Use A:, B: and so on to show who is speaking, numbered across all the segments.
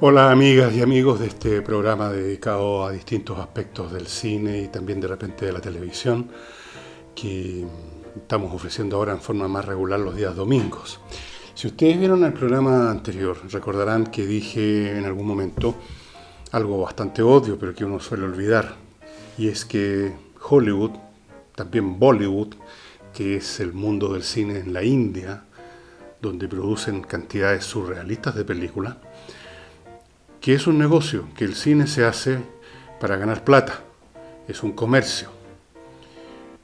A: Hola amigas y amigos de este programa dedicado a distintos aspectos del cine y también de repente de la televisión que estamos ofreciendo ahora en forma más regular los días domingos. Si ustedes vieron el programa anterior, recordarán que dije en algún momento algo bastante obvio, pero que uno suele olvidar, y es que Hollywood, también Bollywood, que es el mundo del cine en la India, donde producen cantidades surrealistas de películas, que es un negocio, que el cine se hace para ganar plata, es un comercio,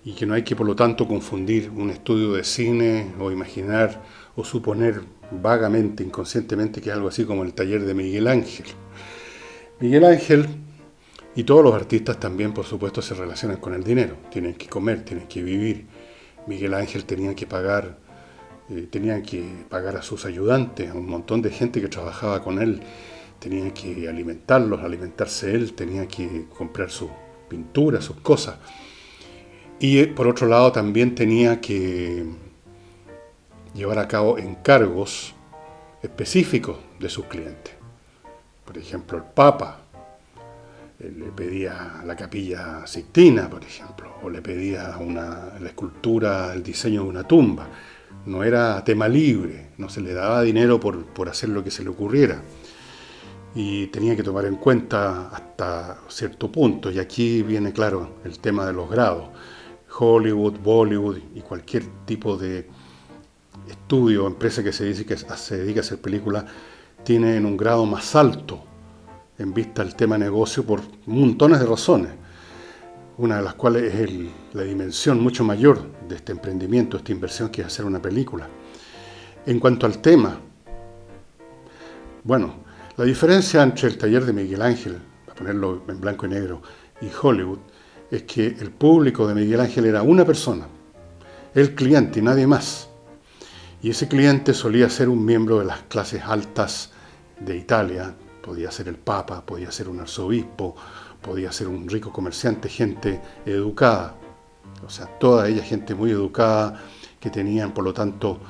A: y que no hay que por lo tanto confundir un estudio de cine o imaginar o suponer vagamente, inconscientemente, que es algo así como el taller de Miguel Ángel. Miguel Ángel y todos los artistas también, por supuesto, se relacionan con el dinero, tienen que comer, tienen que vivir. Miguel Ángel tenía que pagar a sus ayudantes, a un montón de gente que trabajaba con él, tenía que alimentarlos, alimentarse él, tenía que comprar sus pinturas, sus cosas. Y por otro lado también tenía que llevar a cabo encargos específicos de sus clientes. Por ejemplo, el Papa le pedía la Capilla Sixtina, por ejemplo, o le pedía la escultura, el diseño de una tumba. No era tema libre, no se le daba dinero por hacer lo que se le ocurriera. Y tenía que tomar en cuenta hasta cierto punto, y aquí viene claro el tema de los grados. Hollywood, Bollywood y cualquier tipo de estudio o empresa que se dedica a hacer películas tienen un grado más alto en vista del tema negocio por montones de razones, una de las cuales es la dimensión mucho mayor de este emprendimiento, esta inversión que es hacer una película. En cuanto al tema, bueno, la diferencia entre el taller de Miguel Ángel, para ponerlo en blanco y negro, y Hollywood, es que el público de Miguel Ángel era una persona, el cliente y nadie más. Y ese cliente solía ser un miembro de las clases altas de Italia, podía ser el Papa, podía ser un arzobispo, podía ser un rico comerciante, gente educada, o sea, toda ella gente muy educada, que tenían por lo tanto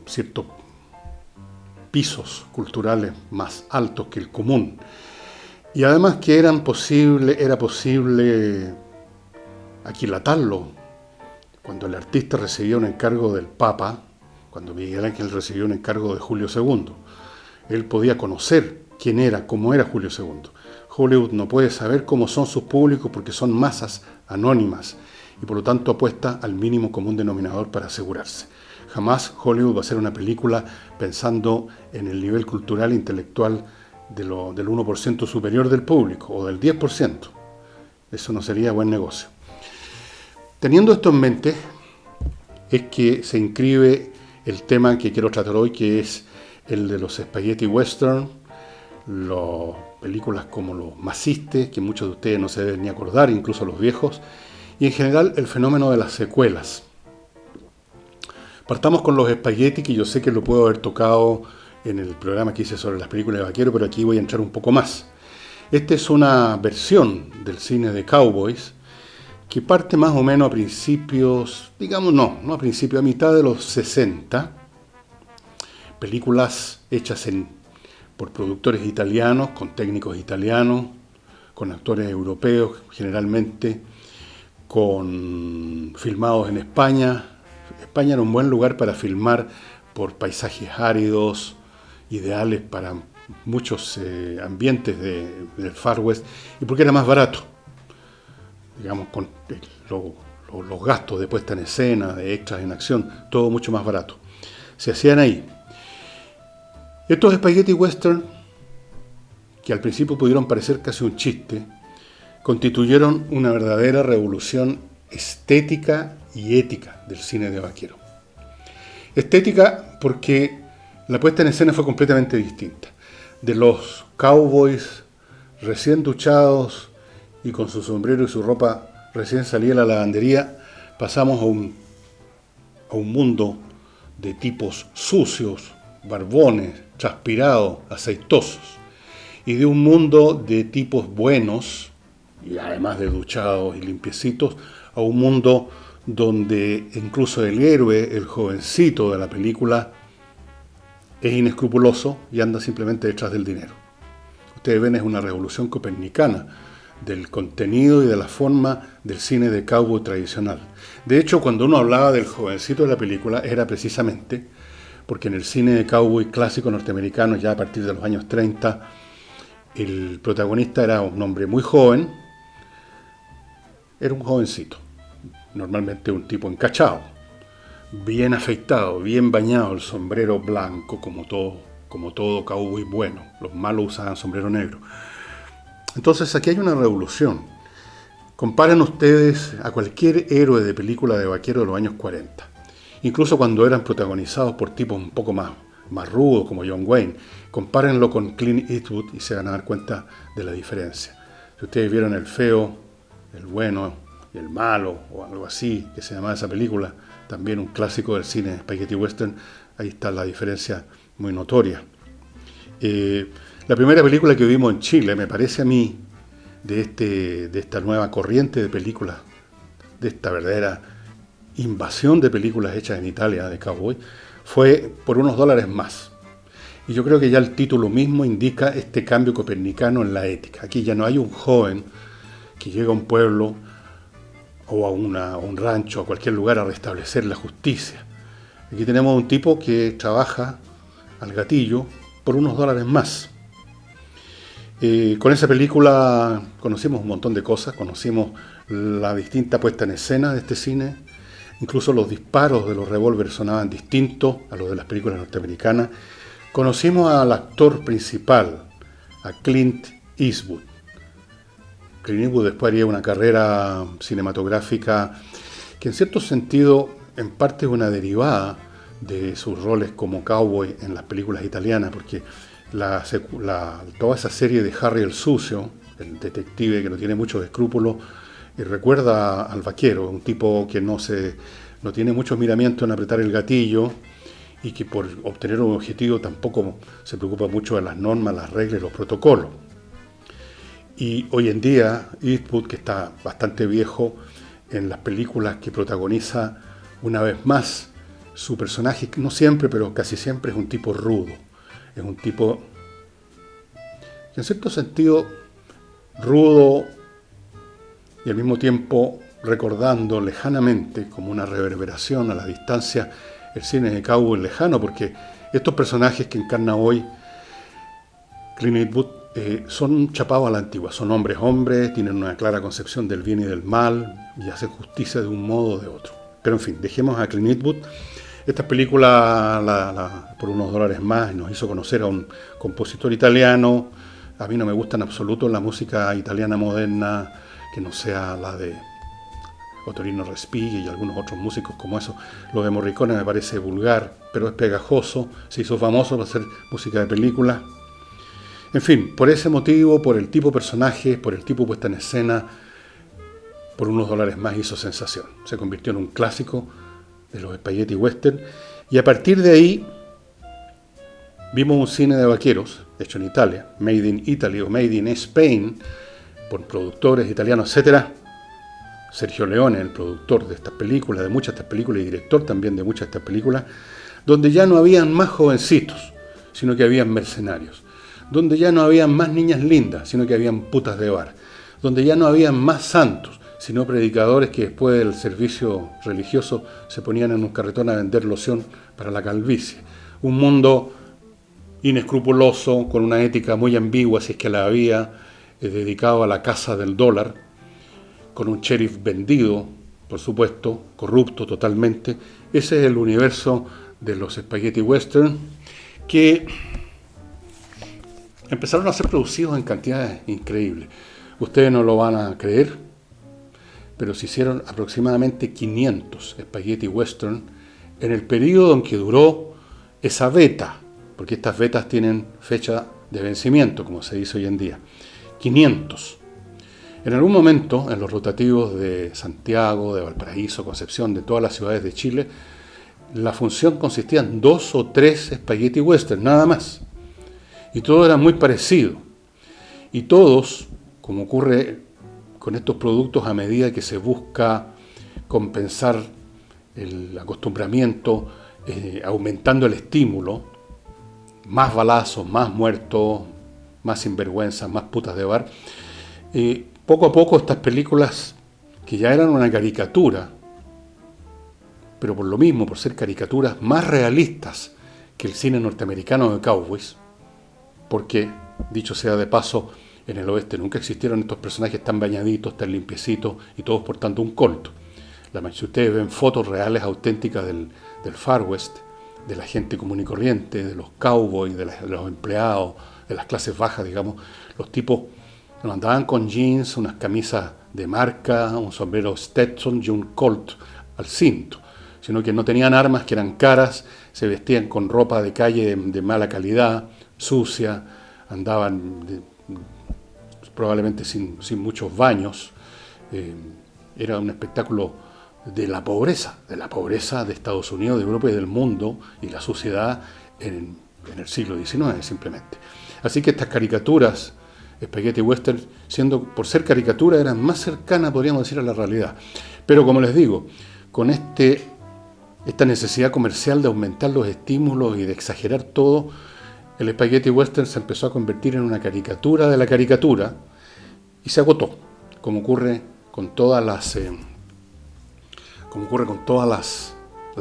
A: ciertos pisos culturales más altos que el común. Y además que era posible aquilatarlo. Cuando el artista recibía un encargo del Papa, cuando Miguel Ángel recibió un encargo de Julio II, él podía conocer quién era, cómo era Julio II. Hollywood no puede saber cómo son sus públicos porque son masas anónimas y por lo tanto apuesta al mínimo común denominador para asegurarse. Jamás Hollywood va a hacer una película pensando en el nivel cultural e intelectual del 1% superior del público o del 10%. Eso no sería buen negocio. Teniendo esto en mente, es que se inscribe el tema que quiero tratar hoy, que es el de los spaghetti western, las películas como Los Masiste, que muchos de ustedes no se deben ni acordar, incluso los viejos, y en general el fenómeno de las secuelas. Partamos con los spaghetti, que yo sé que lo puedo haber tocado en el programa que hice sobre las películas de vaquero, pero aquí voy a entrar un poco más. Esta es una versión del cine de cowboys que parte más o menos a principios, digamos no a principios, a mitad de los 60. Películas hechas por productores italianos, con técnicos italianos, con actores europeos generalmente, filmados en España. España era un buen lugar para filmar por paisajes áridos, ideales para muchos ambientes del Far West, y porque era más barato, digamos, con los gastos de puesta en escena, de extras en acción, todo mucho más barato. Se hacían ahí. Estos spaghetti western, que al principio pudieron parecer casi un chiste, constituyeron una verdadera revolución estética y ética del cine de vaquero. Estética porque la puesta en escena fue completamente distinta. De los cowboys recién duchados y con su sombrero y su ropa recién salida de la lavandería, pasamos a un mundo de tipos sucios, barbones, transpirados, aceitosos, y de un mundo de tipos buenos, y además de duchados y limpiecitos, a un mundo donde incluso el héroe, el jovencito de la película, es inescrupuloso y anda simplemente detrás del dinero. Ustedes ven, es una revolución copernicana del contenido y de la forma del cine de cowboy tradicional. De hecho, cuando uno hablaba del jovencito de la película, era precisamente porque en el cine de cowboy clásico norteamericano, ya a partir de los años 30, el protagonista era un hombre muy joven, era un jovencito, normalmente un tipo encachado, bien afeitado, bien bañado, el sombrero blanco, como todo cowboy bueno. Los malos usaban sombrero negro. Entonces aquí hay una revolución. Comparen ustedes a cualquier héroe de película de vaquero de los años 40. Incluso cuando eran protagonizados por tipos un poco más rudos como John Wayne. Compárenlo con Clint Eastwood y se van a dar cuenta de la diferencia. Si ustedes vieron El Feo, El Bueno y El Malo, o algo así, que se llamaba esa película, también un clásico del cine Spaghetti Western, ahí está la diferencia muy notoria. La primera película que vimos en Chile, me parece a mí, de esta nueva corriente de películas, de esta verdadera invasión de películas hechas en Italia de cowboy, fue Por unos dólares más. Y yo creo que ya el título mismo indica este cambio copernicano en la ética. Aquí ya no hay un joven que llega a un pueblo o a un rancho, a cualquier lugar a restablecer la justicia. Aquí tenemos un tipo que trabaja al gatillo por unos dólares más. Con esa película conocimos un montón de cosas, conocimos la distinta puesta en escena de este cine, incluso los disparos de los revólveres sonaban distintos a los de las películas norteamericanas. Conocimos al actor principal, a Clint Eastwood. Clint Eastwood después haría una carrera cinematográfica que en cierto sentido en parte es una derivada de sus roles como cowboy en las películas italianas, porque toda esa serie de Harry el Sucio, el detective que no tiene muchos escrúpulos, recuerda al vaquero, un tipo que no tiene muchos miramientos en apretar el gatillo y que por obtener un objetivo tampoco se preocupa mucho de las normas, las reglas y los protocolos. Y hoy en día Eastwood, que está bastante viejo, en las películas que protagoniza una vez más, su personaje, no siempre, pero casi siempre es un tipo rudo. Es un tipo que en cierto sentido rudo y al mismo tiempo recordando lejanamente, como una reverberación a la distancia, el cine de cowboy lejano, porque estos personajes que encarna hoy Clint Eastwood son chapados a la antigua, son hombres, tienen una clara concepción del bien y del mal y hacen justicia de un modo o de otro. Pero en fin, dejemos a Clint Eastwood. Esta película, por unos dólares más, nos hizo conocer a un compositor italiano. A mí no me gusta en absoluto la música italiana moderna, que no sea la de Ottorino Respighi y algunos otros músicos como eso. Lo de Morricone me parece vulgar, pero es pegajoso. Se hizo famoso por hacer música de película. En fin, por ese motivo, por el tipo de personaje, por el tipo puesta en escena, por unos dólares más hizo sensación. Se convirtió en un clásico de los spaghetti western, y a partir de ahí vimos un cine de vaqueros hecho en Italia, Made in Italy o Made in Spain, por productores italianos, etc. Sergio Leone, el productor de estas películas, de muchas de estas películas, y director también de muchas de estas películas, donde ya no habían más jovencitos, sino que habían mercenarios, donde ya no habían más niñas lindas, sino que habían putas de bar, donde ya no habían más santos, sino predicadores que después del servicio religioso se ponían en un carretón a vender loción para la calvicie. Un mundo inescrupuloso, con una ética muy ambigua, si es que la había, dedicado a la caza del dólar, con un sheriff vendido, por supuesto, corrupto totalmente. Ese es el universo de los spaghetti western, que empezaron a ser producidos en cantidades increíbles. Ustedes no lo van a creer, pero se hicieron aproximadamente 500 spaghetti western en el periodo en que duró esa beta, porque estas betas tienen fecha de vencimiento, como se dice hoy en día. 500. En algún momento, en los rotativos de Santiago, de Valparaíso, Concepción, de todas las ciudades de Chile, la función consistía en 2 o 3 spaghetti western, nada más. Y todo era muy parecido. Y todos, como ocurre con estos productos a medida que se busca compensar el acostumbramiento, aumentando el estímulo, más balazos, más muertos, más sinvergüenzas, más putas de bar. Poco a poco estas películas, que ya eran una caricatura, pero por lo mismo, por ser caricaturas más realistas que el cine norteamericano de cowboys, porque, dicho sea de paso, en el oeste nunca existieron estos personajes tan bañaditos, tan limpiecitos y todos portando un colto. Si ustedes ven fotos reales, auténticas del Far West, de la gente común y corriente, de los cowboys, de los empleados, de las clases bajas, digamos, los tipos no andaban con jeans, unas camisas de marca, un sombrero Stetson y un colt al cinto, sino que no tenían armas, que eran caras, se vestían con ropa de calle de mala calidad, sucia, andaban probablemente sin muchos baños. Era un espectáculo de la pobreza de Estados Unidos, de Europa y del mundo, y la sociedad en el siglo XIX simplemente. Así que estas caricaturas, Spaghetti Western, por ser caricatura, eran más cercanas, podríamos decir, a la realidad. Pero como les digo, con esta necesidad comercial de aumentar los estímulos y de exagerar todo, el Spaghetti Western se empezó a convertir en una caricatura de la caricatura y se agotó, como ocurre con todas las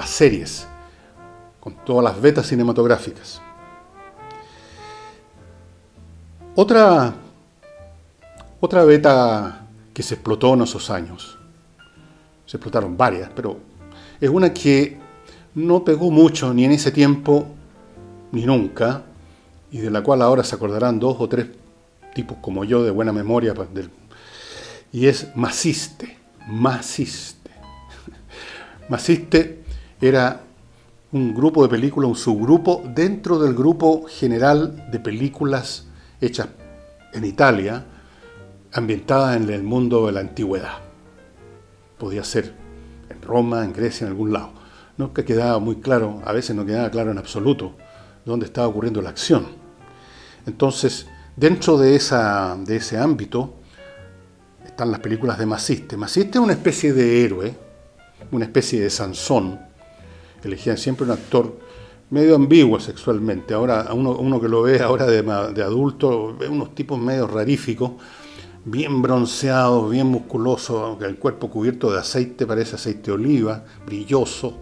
A: series, con todas las betas cinematográficas. Otra beta que se explotó en esos años, se explotaron varias, pero es una que no pegó mucho ni en ese tiempo ni nunca, y de la cual ahora se acordarán 2 o 3 tipos como yo de buena memoria, y es Maciste. Maciste era un grupo de películas, un subgrupo dentro del grupo general de películas hechas en Italia, ambientadas en el mundo de la antigüedad. Podía ser en Roma, en Grecia, en algún lado. Nunca quedaba muy claro, a veces no quedaba claro en absoluto, dónde estaba ocurriendo la acción. Entonces, dentro de ese ámbito están las películas de Maciste. Maciste es una especie de héroe, una especie de Sansón. Elegían siempre un actor medio ambiguo sexualmente. Ahora, uno que lo ve ahora de adulto, ve unos tipos medio raríficos, bien bronceados, bien musculosos, aunque el cuerpo cubierto de aceite, parece aceite de oliva, brilloso,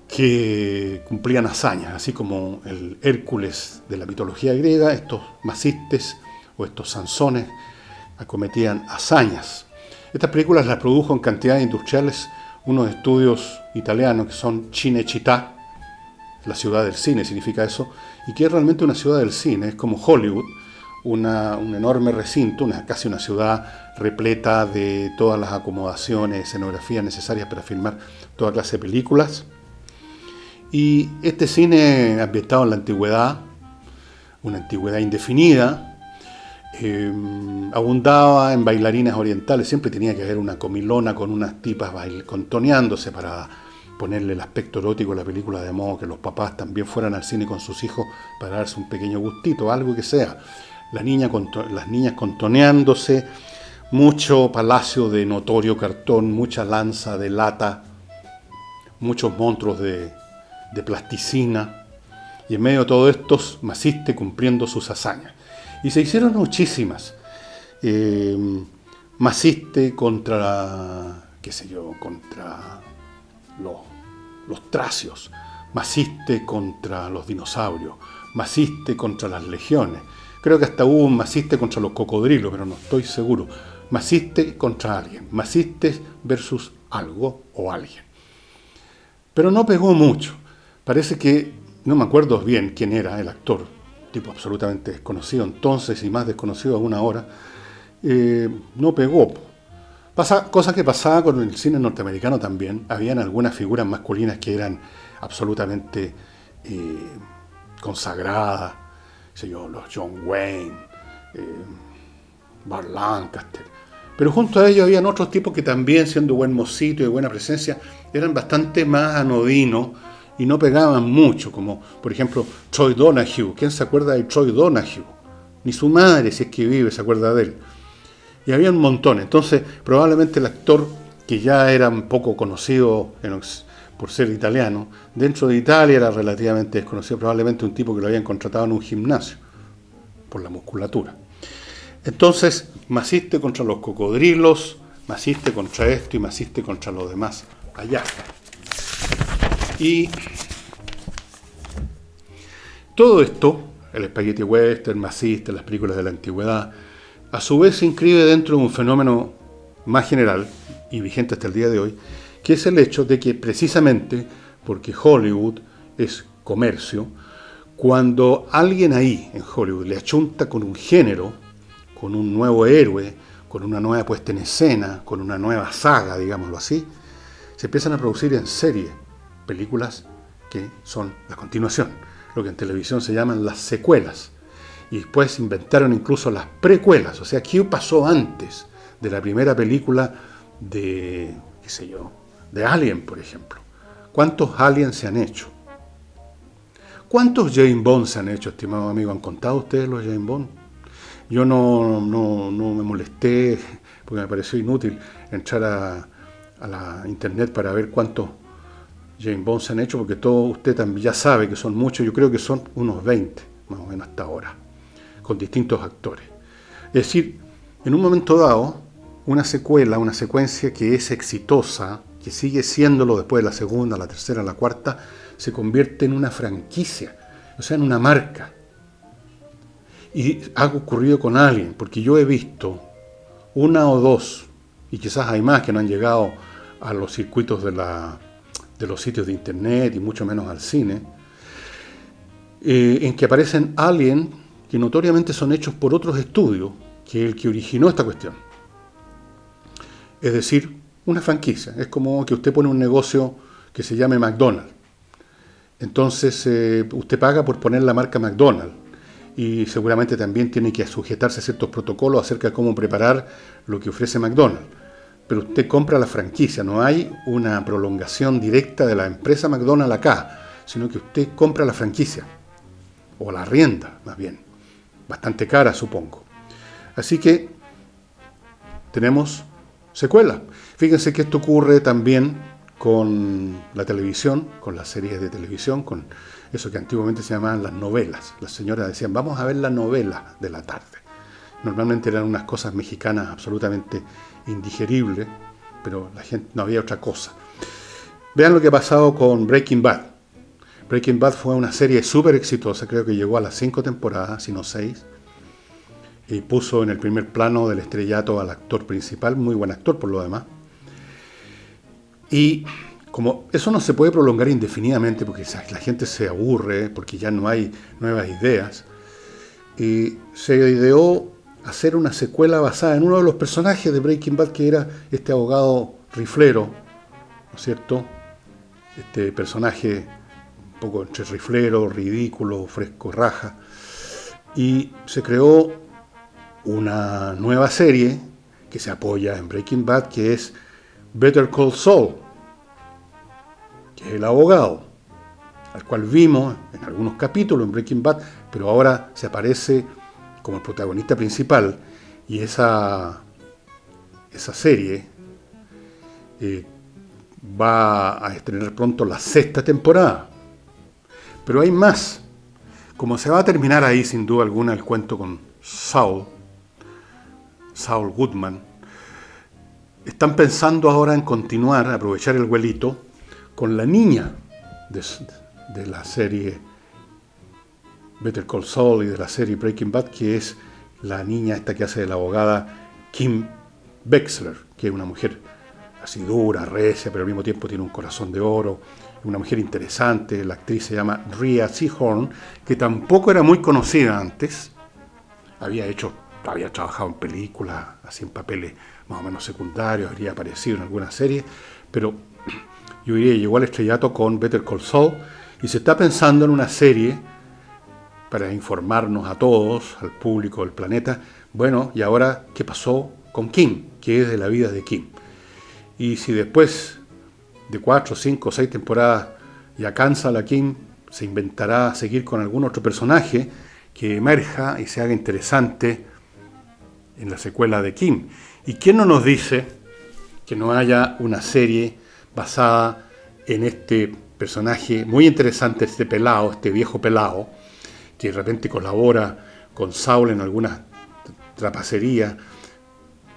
A: que cumplían hazañas, así como el Hércules de la mitología griega. Estos Macistes o estos Sansones acometían hazañas. Estas películas las produjo en cantidades industriales unos estudios italianos que son Cinecittà, la ciudad del cine significa eso, y que es realmente una ciudad del cine, es como Hollywood, un enorme recinto, casi una ciudad repleta de todas las acomodaciones, escenografías necesarias para filmar toda clase de películas. Y este cine ambientado en la antigüedad, una antigüedad indefinida, abundaba en bailarinas orientales. Siempre tenía que haber una comilona con unas tipas contoneándose para ponerle el aspecto erótico a la película, de modo que los papás también fueran al cine con sus hijos para darse un pequeño gustito, algo que sea. Las niñas contoneándose, mucho palacio de notorio cartón, mucha lanza de lata, muchos monstruos de plasticina, y en medio de todo esto Maciste cumpliendo sus hazañas. Y se hicieron muchísimas. Maciste contra los tracios, Maciste contra los dinosaurios, Maciste contra las legiones. Creo que hasta hubo un Maciste contra los cocodrilos, pero no estoy seguro. Maciste contra alguien, Maciste versus algo o alguien. Pero no pegó mucho. Parece que, no me acuerdo bien quién era el actor, tipo absolutamente desconocido entonces y más desconocido aún ahora, no pegó. Cosa que pasaba con el cine norteamericano también. Habían algunas figuras masculinas que eran absolutamente consagradas, los John Wayne, Burt Lancaster. Pero junto a ellos habían otros tipos que también, siendo buen mocito y de buena presencia, eran bastante más anodinos y no pegaban mucho, como por ejemplo Troy Donahue. ¿Quién se acuerda de Troy Donahue? Ni su madre, si es que vive, se acuerda de él. Y había un montón. Entonces, probablemente el actor, que ya era un poco conocido por ser italiano. Dentro de Italia era relativamente desconocido, probablemente un tipo que lo habían contratado en un gimnasio, por la musculatura. Entonces, Maciste contra los cocodrilos, Maciste contra esto y Maciste contra los demás allá. Y todo esto, el spaghetti western, Maciste, las películas de la antigüedad, a su vez se inscribe dentro de un fenómeno más general y vigente hasta el día de hoy, que es el hecho de que precisamente porque Hollywood es comercio, cuando alguien ahí en Hollywood le achunta con un género, con un nuevo héroe, con una nueva puesta en escena, con una nueva saga, digámoslo así, se empiezan a producir en serie películas que son la continuación, lo que en televisión se llaman las secuelas. Y después inventaron incluso las precuelas, o sea, ¿qué pasó antes de la primera película de, qué sé yo, de Alien, por ejemplo? ¿Cuántos Aliens se han hecho? ¿Cuántos James Bond se han hecho, estimado amigo? ¿Han contado ustedes los James Bond? Yo no me molesté, porque me pareció inútil entrar a la internet para ver cuántos James Bond se han hecho, porque todo usted también ya sabe que son muchos, yo creo que son unos 20, más o menos hasta ahora, con distintos actores. Es decir, en un momento dado, una secuela, una secuencia que es exitosa, que sigue siéndolo después de la segunda, la tercera, la cuarta, se convierte en una franquicia, o sea, en una marca. Y ha ocurrido con alguien, porque yo he visto una o dos, y quizás hay más que no han llegado a los circuitos de los sitios de internet y mucho menos al cine, en que aparecen aliens que notoriamente son hechos por otros estudios que el que originó esta cuestión. Es decir, una franquicia. Es como que usted pone un negocio que se llame McDonald's. Entonces usted paga por poner la marca McDonald's y seguramente también tiene que sujetarse a ciertos protocolos acerca de cómo preparar lo que ofrece McDonald's. Pero usted compra la franquicia, no hay una prolongación directa de la empresa McDonald's acá, sino que usted compra la franquicia, o la arrienda más bien, bastante cara supongo. Así que tenemos secuela. Fíjense que esto ocurre también con la televisión, con las series de televisión, con eso que antiguamente se llamaban las novelas. Las señoras decían, vamos a ver la novela de la tarde. Normalmente eran unas cosas mexicanas absolutamente indigeribles, pero la gente no había otra cosa. Vean lo que ha pasado con Breaking Bad. Breaking Bad fue una serie súper exitosa, creo que llegó a las 5 temporadas, si no 6, y puso en el primer plano del estrellato al actor principal, muy buen actor por lo demás. Y como eso no se puede prolongar indefinidamente porque la gente se aburre, porque ya no hay nuevas ideas, y se ideó hacer una secuela basada en uno de los personajes de Breaking Bad, que era este abogado riflero, ¿no es cierto? Este personaje un poco entre riflero, ridículo, fresco, raja. Y se creó una nueva serie que se apoya en Breaking Bad, que es Better Call Saul, que es el abogado, al cual vimos en algunos capítulos en Breaking Bad, pero ahora se aparece como el protagonista principal, y esa serie va a estrenar pronto la 6ª temporada. Pero hay más. Como se va a terminar ahí sin duda alguna el cuento con Saul Goodman, están pensando ahora en continuar, aprovechar el vuelito, con la niña de la serie Better Call Saul y de la serie Breaking Bad, que es la niña esta que hace de la abogada Kim Wexler, que es una mujer así dura, recia, pero al mismo tiempo tiene un corazón de oro, una mujer interesante. La actriz se llama Rhea Seehorn, que tampoco era muy conocida antes, había trabajado en películas, así en papeles más o menos secundarios, habría aparecido en alguna serie, pero yo diría que llegó al estrellato con Better Call Saul, y se está pensando en una serie para informarnos a todos, al público del planeta, bueno, y ahora, ¿qué pasó con Kim? ¿Qué es de la vida de Kim? Y si después de 4, 5, 6 temporadas ya cansa la Kim, se inventará seguir con algún otro personaje que emerja y se haga interesante en la secuela de Kim. ¿Y quién no nos dice que no haya una serie basada en este personaje muy interesante, este pelado, este viejo pelado, que de repente colabora con Saul en algunas trapacerías,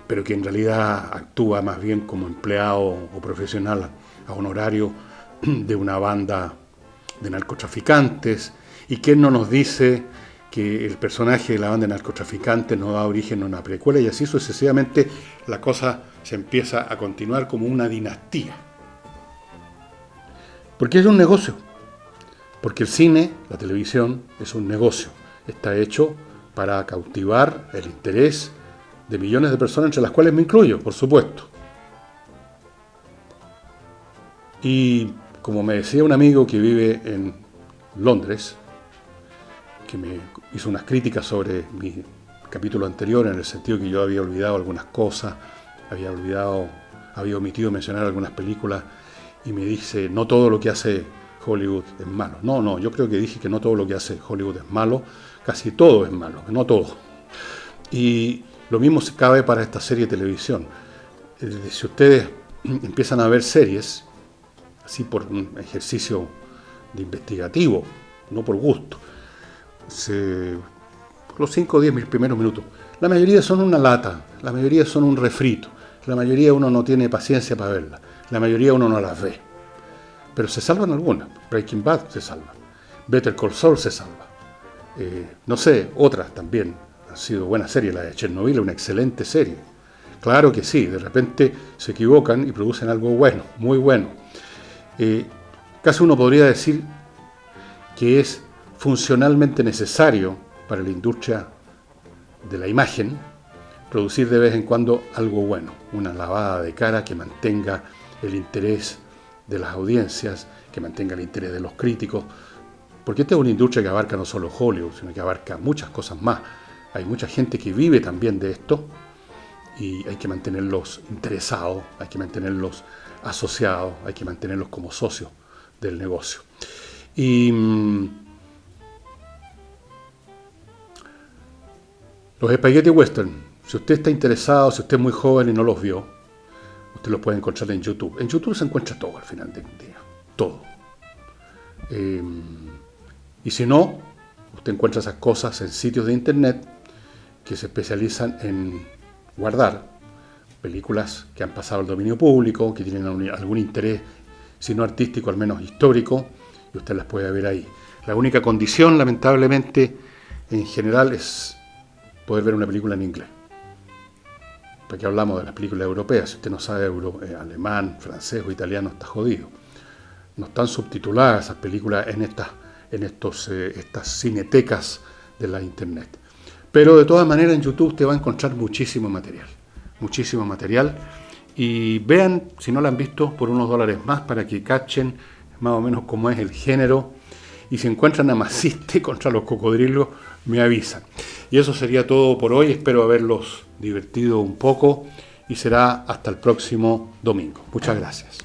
A: pero que en realidad actúa más bien como empleado o profesional a honorario de una banda de narcotraficantes. ¿Y quién no nos dice que el personaje de la banda de narcotraficantes no da origen a una precuela? Y así sucesivamente la cosa se empieza a continuar como una dinastía. Porque es un negocio. Porque el cine, la televisión, es un negocio. Está hecho para cautivar el interés de millones de personas, entre las cuales me incluyo, por supuesto. Y como me decía un amigo que vive en Londres, que me hizo unas críticas sobre mi capítulo anterior, en el sentido que yo había olvidado algunas cosas, había omitido mencionar algunas películas, y me dice, no todo lo que hace Hollywood es malo. No, yo creo que dije que no todo lo que hace Hollywood es malo, casi todo es malo, no todo. Y lo mismo se cabe para esta serie de televisión. Si ustedes empiezan a ver series, así por un ejercicio de investigativo, no por gusto, por los 5 o 10 primeros minutos, la mayoría son una lata, la mayoría son un refrito, la mayoría uno no tiene paciencia para verla, la mayoría uno no las ve. Pero se salvan algunas. Breaking Bad se salva, Better Call Saul se salva, no sé, otras también han sido buenas series. La de Chernobyl es una excelente serie. Claro que sí, de repente se equivocan y producen algo bueno, muy bueno. Casi uno podría decir que es funcionalmente necesario para la industria de la imagen producir de vez en cuando algo bueno, una lavada de cara que mantenga el interés de las audiencias, que mantenga el interés de los críticos, porque esta es una industria que abarca no solo Hollywood, sino que abarca muchas cosas más. Hay mucha gente que vive también de esto y hay que mantenerlos interesados, hay que mantenerlos asociados, hay que mantenerlos como socios del negocio. Y los Spaghetti Western, si usted está interesado, si usted es muy joven y no los vio, usted los puede encontrar en YouTube. En YouTube se encuentra todo al final del día, todo. Y si no, usted encuentra esas cosas en sitios de internet que se especializan en guardar películas que han pasado al dominio público, que tienen algún interés, si no artístico, al menos histórico, y usted las puede ver ahí. La única condición, lamentablemente, en general, es poder ver una película en inglés. Porque hablamos de las películas europeas. Si usted no sabe alemán, francés o italiano, está jodido. No están subtituladas esas películas en estas cinetecas de la internet. Pero de todas maneras en YouTube usted va a encontrar muchísimo material. Y vean, si no la han visto, por unos $1 más para que cachen más o menos cómo es el género. Y si encuentran a Maciste contra los cocodrilos, me avisan. Y eso sería todo por hoy. Espero haberlos divertido un poco y será hasta el próximo domingo. Muchas gracias.